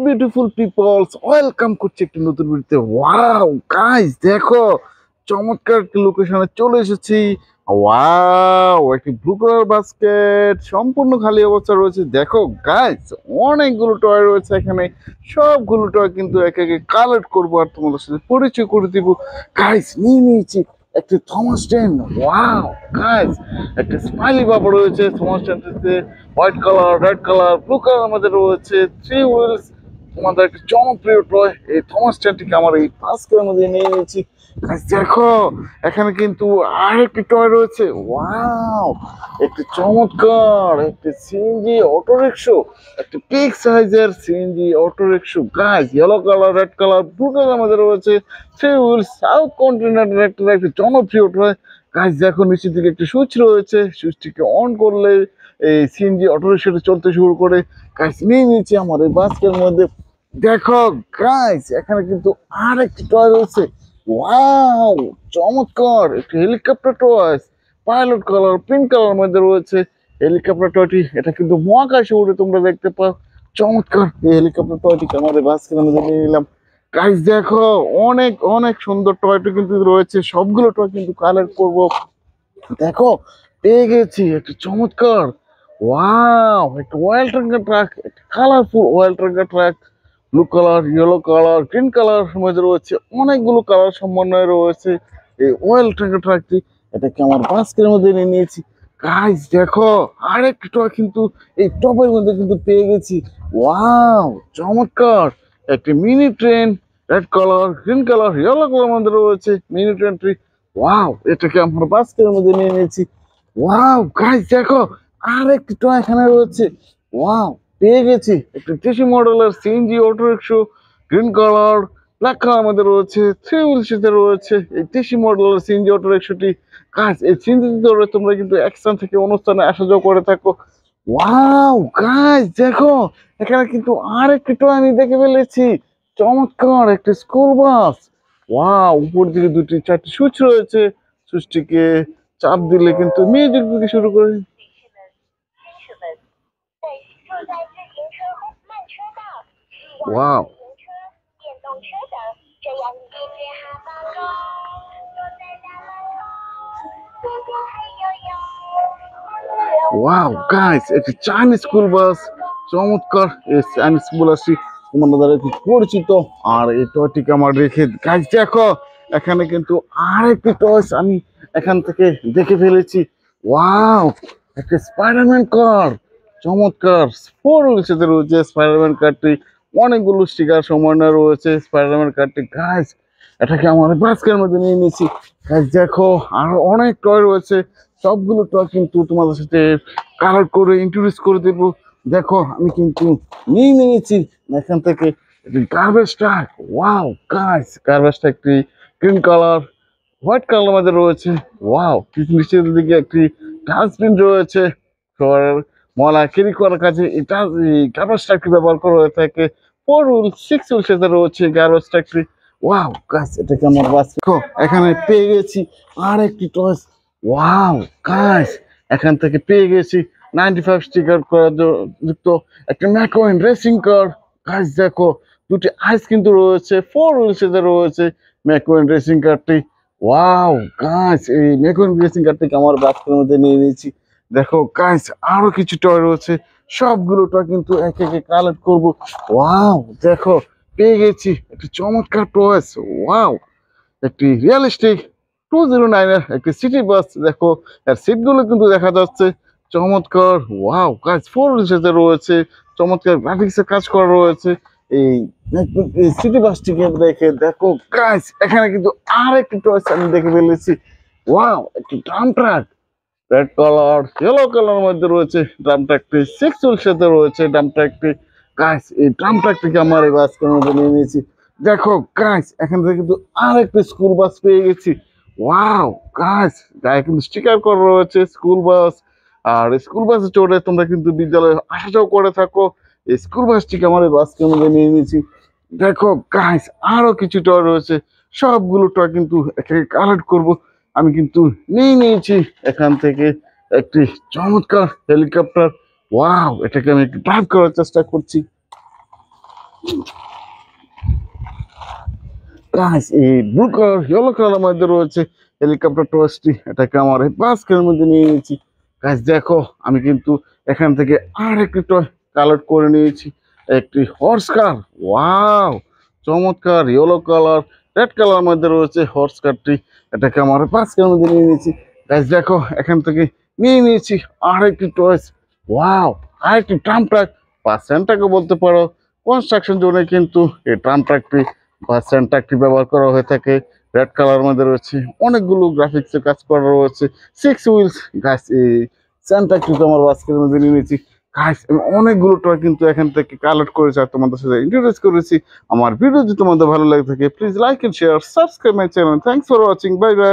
Beautiful people's welcome করছি একটি নতুন ভিডিওতে। ওয়াও গাইস, দেখো চমৎকার একটি লোকেশনে চলে এসেছি। ওয়াও, একটি ব্লু কালার বাস্কেট সম্পূর্ণ খালি অবস্থা রয়েছে। দেখো গাইস, অনেকগুলো টয় রয়েছে এখানে। সবগুলো টয় কিন্তু একে একে কালেক্ট করবো আর তোমাদের সাথে পরিচয় করে দিব। গাইস, নিয়ে নিয়েছি একটি থমাস টেন। ওয়াও গাইস, একটা স্মাইলি বাবা রয়েছে থমাস টেনটিতে। White colour, red colour, blue colour মধ্যে রয়েছে। থ্রি হুইলস তোমাদের একটা জনপ্রিয় টয় এই থমাস টেনটিকে আমার এই পাস্কের মধ্যে নিয়ে নিয়েছি। Guys, দেখো এখানে কিন্তু আরেকটি টয় রয়েছে। ওয়াও, একটি চমৎকার একটি সিএনজি অটো রিক্সা, একটা পিক সাইজের CNG auto rickshaw. Guys, yellow colour, red colour, blue colour মধ্যে রয়েছে। থ্রি হুইল সাউথ কন্টিনেন্টাল একটা জনপ্রিয় টয়। গাইস, দেখো নিচের দিকে একটি সুইচ রয়েছে। সুইচটিকে অন করলে এই সিএনজি অটো রিক্সাটা চলতে শুরু করে। গাইস, নিয়ে নিয়েছি আমার এই বাস্কের মধ্যে। দেখো গাইস, এখানে কিন্তু আরেকটি টয় রয়েছে। ওয়াও, চমৎকার একটি helicopter toy. Pilot colour, pink colour মধ্যে রয়েছে হেলিকপ্টার টয়টি। এটা কিন্তু মহাকাশে উড়ে তোমরা দেখতে পাও। চমৎকার এই হেলিকপ্টার টয়টিকে আমাদের বাস্কের মধ্যে নিয়ে নিলাম। গাইস, দেখো অনেক অনেক সুন্দর টয়টি কিন্তু রয়েছে। সবগুলো টয় কিন্তু কালেক্ট করবো। দেখো পেয়ে গেছি একটা চমৎকার, ওয়াও, একটা অয়েল ট্যাঙ্কার ট্রাক, একটা colourful oil tanker truck. Blue colour, yellow colour, green colour মধ্যে রয়েছে। অনেকগুলো কালার সমন্বয়ে রয়েছে এই অয়েল ট্যাঙ্কার ট্রাকটি। এটাকে আমার বাস্কের মধ্যে নিয়ে নিয়েছি। গাইস, দেখো আরেকটা টয় কিন্তু এই টবের মধ্যে কিন্তু পেয়ে গেছি। ওয়াও, চমৎকার একটি mini train. Red colour, green colour, yellow colour মধ্যে রয়েছে মিনি ট্রেনটি। ওয়াও, এটাকে আমার বাস্কের মধ্যে নিয়ে নিয়েছি। ওয়াও গাইস, দেখো আরেকটি টয় এখানে রয়েছে। ওয়াও, পেয়ে গেছি একটা টিসি মডেলের CNG auto rickshaw. Green colour, black colour মধ্যে রয়েছে। থ্রি হুইল সাথে রয়েছে এই টিসি মডেলের সিএনজি অটো রিক্সাটি। গাইস, এই সিএনজি ধরে তোমরা কিন্তু এক স্থান থেকে অনুষ্ঠানে আসা যাওয়া করে থাকো। ওয়াও গাইস, দেখো এখানে কিন্তু আরেকটি টয় আমি দেখে ফেলেছি। চমৎকার একটি স্কুল বাস। ওয়াও, উপর দিকে দুটি চারটি সুইচ রয়েছে। সুইচটিকে চাপ দিলে কিন্তু মিউজিক দিতে শুরু করে। ওয়াও ওয়াও গাইস, একটি চাইনিজ স্কুল বাস। চমৎকার এই চাইনিজ স্কুল বাসটি তোমাদের দ্বারা একটু পরিচিত। আর এই টয়টিকে আমার রেখে গাইস, দেখো এখানে কিন্তু আরেকটি টয়স আমি এখান থেকে দেখে ফেলেছি। ওয়াও, একটা স্পাইডারম্যান কার। চমৎকার ফোর হুইলসে রয়েছে স্পাইডারম্যান কারটি। অনেকগুলো স্টিকার সমন্বয় রয়েছে স্পাইডারম্যান কারটি। গাইস, এটাকে আমার বাস্কের মধ্যে নিয়ে নিয়েছি। গাইস, দেখো আরো অনেক টয় রয়েছে। সবগুলো টয় কিন্তু তোমাদের সাথে কালার করে ইন্ট্রোডিউস করে দেবো। দেখো আমি কিন্তু নিয়ে নিয়েছি এখান থেকে garbage truck. Wow guys, garbage ট্রাকটি গ্রিন কালার, হোয়াইট কালার মধ্যে রয়েছে। ওয়াও, নিচের দিকে একটি ডাস্টবিন রয়েছে। শহরের ময়লা ক্যারি করার কাছে এটা এই গার্বেজ ট্রাকটি ব্যবহার করা হয়ে থাকে। ফোর হুইল, সিক্স হুইল সাথে রয়েছে গার্বেজ ট্রাকটি। ওয়াও গাইস, এটাকে আমার বাস এখানে পেয়ে গেছি আর একটি টয়েস। ওয়াও গাইস, এখান থেকে পেয়ে গেছি 95 স্টিকার করা যুক্ত একটা ম্যাকওয়েন রেসিং কার। গাইস, দেখো দুটি আইস কিন্তু রয়েছে। ফোর হুইলস এতে রয়েছে ম্যাকওয়েন রেসিং কারটি। ওয়াও গাইস, এই ম্যাকওয়েন রেসিং কারটিকে আমার বাস্কের মধ্যে নিয়ে নিয়েছি। দেখো গাইস, আরো কিছু টয় রয়েছে। সবগুলো টয় কিন্তু একে একে কালেক্ট করবো। ওয়াও, দেখো পেয়ে গেছি একটি চমৎকার টয়েস। ওয়াও, একটি রিয়েলিস্টিক 209 এর একটি সিটি বাস। দেখো এর সিটগুলো কিন্তু দেখা যাচ্ছে চমৎকার। ওয়াও গাইস, ফোর হুইলসে রয়েছে। চমৎকার গ্রাফিক্সের কাজ করা রয়েছে এই সিটি বাসটিকে দেখে। দেখো গাইস, এখানে কিন্তু আর একটি টয়েস আমি দেখে ফেলেছি। ওয়াও, একটি drum truck. Red colour, yellow colour মধ্যে রয়েছে ড্রাম ট্রাকটি। সিক্স হুইল সাথে রয়েছে ড্রাম ট্রাকটি। গাইস, এই ড্রাম ট্রাকটিকে আমার এই বাসকের মধ্যে নিয়ে নিয়েছি। দেখো গাইস, এখান থেকে কিন্তু আর একটা স্কুল বাস পেয়ে গেছি। ওয়াও গাইস, গায়ে কিন্তু স্টিকার করা রয়েছে স্কুল বাস। আর স্কুল বাসে চড়ে তোমরা কিন্তু বিদ্যালয়ে আসা যাওয়া করে থাকো। এই স্কুল বাসটিকে আমার এই বাসকের মধ্যে নিয়ে নিয়েছি। দেখো গাইস, আরো কিছু টয় রয়েছে। সবগুলো টয় কিন্তু একে কালেক্ট করবো। আমি কিন্তু নিয়ে নিয়েছি এখান থেকে একটি চমৎকার হেলিকপ্টার। ওয়াও, এটাকে আমি একটু ড্রাইভ করার চেষ্টা করছি। গাইস এই ব্লু কালার ইয়েলো কালারের মধ্যে রয়েছে হেলিকপ্টার টয়েসটি, এটাকে আমার এই বাস্কের মধ্যে নিয়ে নিয়েছি। গাইস দেখো আমি কিন্তু এখান থেকে আর একটি টয় কালেক্ট করে নিয়েছি, একটি হর্স কার। ওয়াও, চমৎকার ইয়েলো কালার রেড কালার মধ্যে রয়েছে হর্স কারটি, এটাকে আমার বাস্কের মধ্যে নিয়ে নিয়েছি। গাইস দেখো এখান থেকে নিয়ে নিয়েছি আর একটি টয়েস। ওয়াও, আর একটি ট্রাম ট্রাক বা সেন্টাকে বলতে পারো। কনস্ট্রাকশন জোনে কিন্তু এই ট্রাম ট্রাকটি বা সেন্টারটি ব্যবহার করা হয়ে থাকে। রেড কালার মধ্যে রয়েছে, অনেকগুলো গ্রাফিক্স এর কাজ করা রয়েছে, 6 হুইলস। গাইস এই সেন্টারটি তো আমার বাস্কের মধ্যে নিয়ে নিয়েছি। গাইস আমি অনেকগুলো টয় কিন্তু এখান থেকে কালেক্ট করেছি আর তোমাদের সাথে ইন্ট্রোডিউস করেছি। আমার ভিডিও যদি তোমাদের ভালো লাগে থাকে please like and share, subscribe my channel. Thanks for watching, bye by.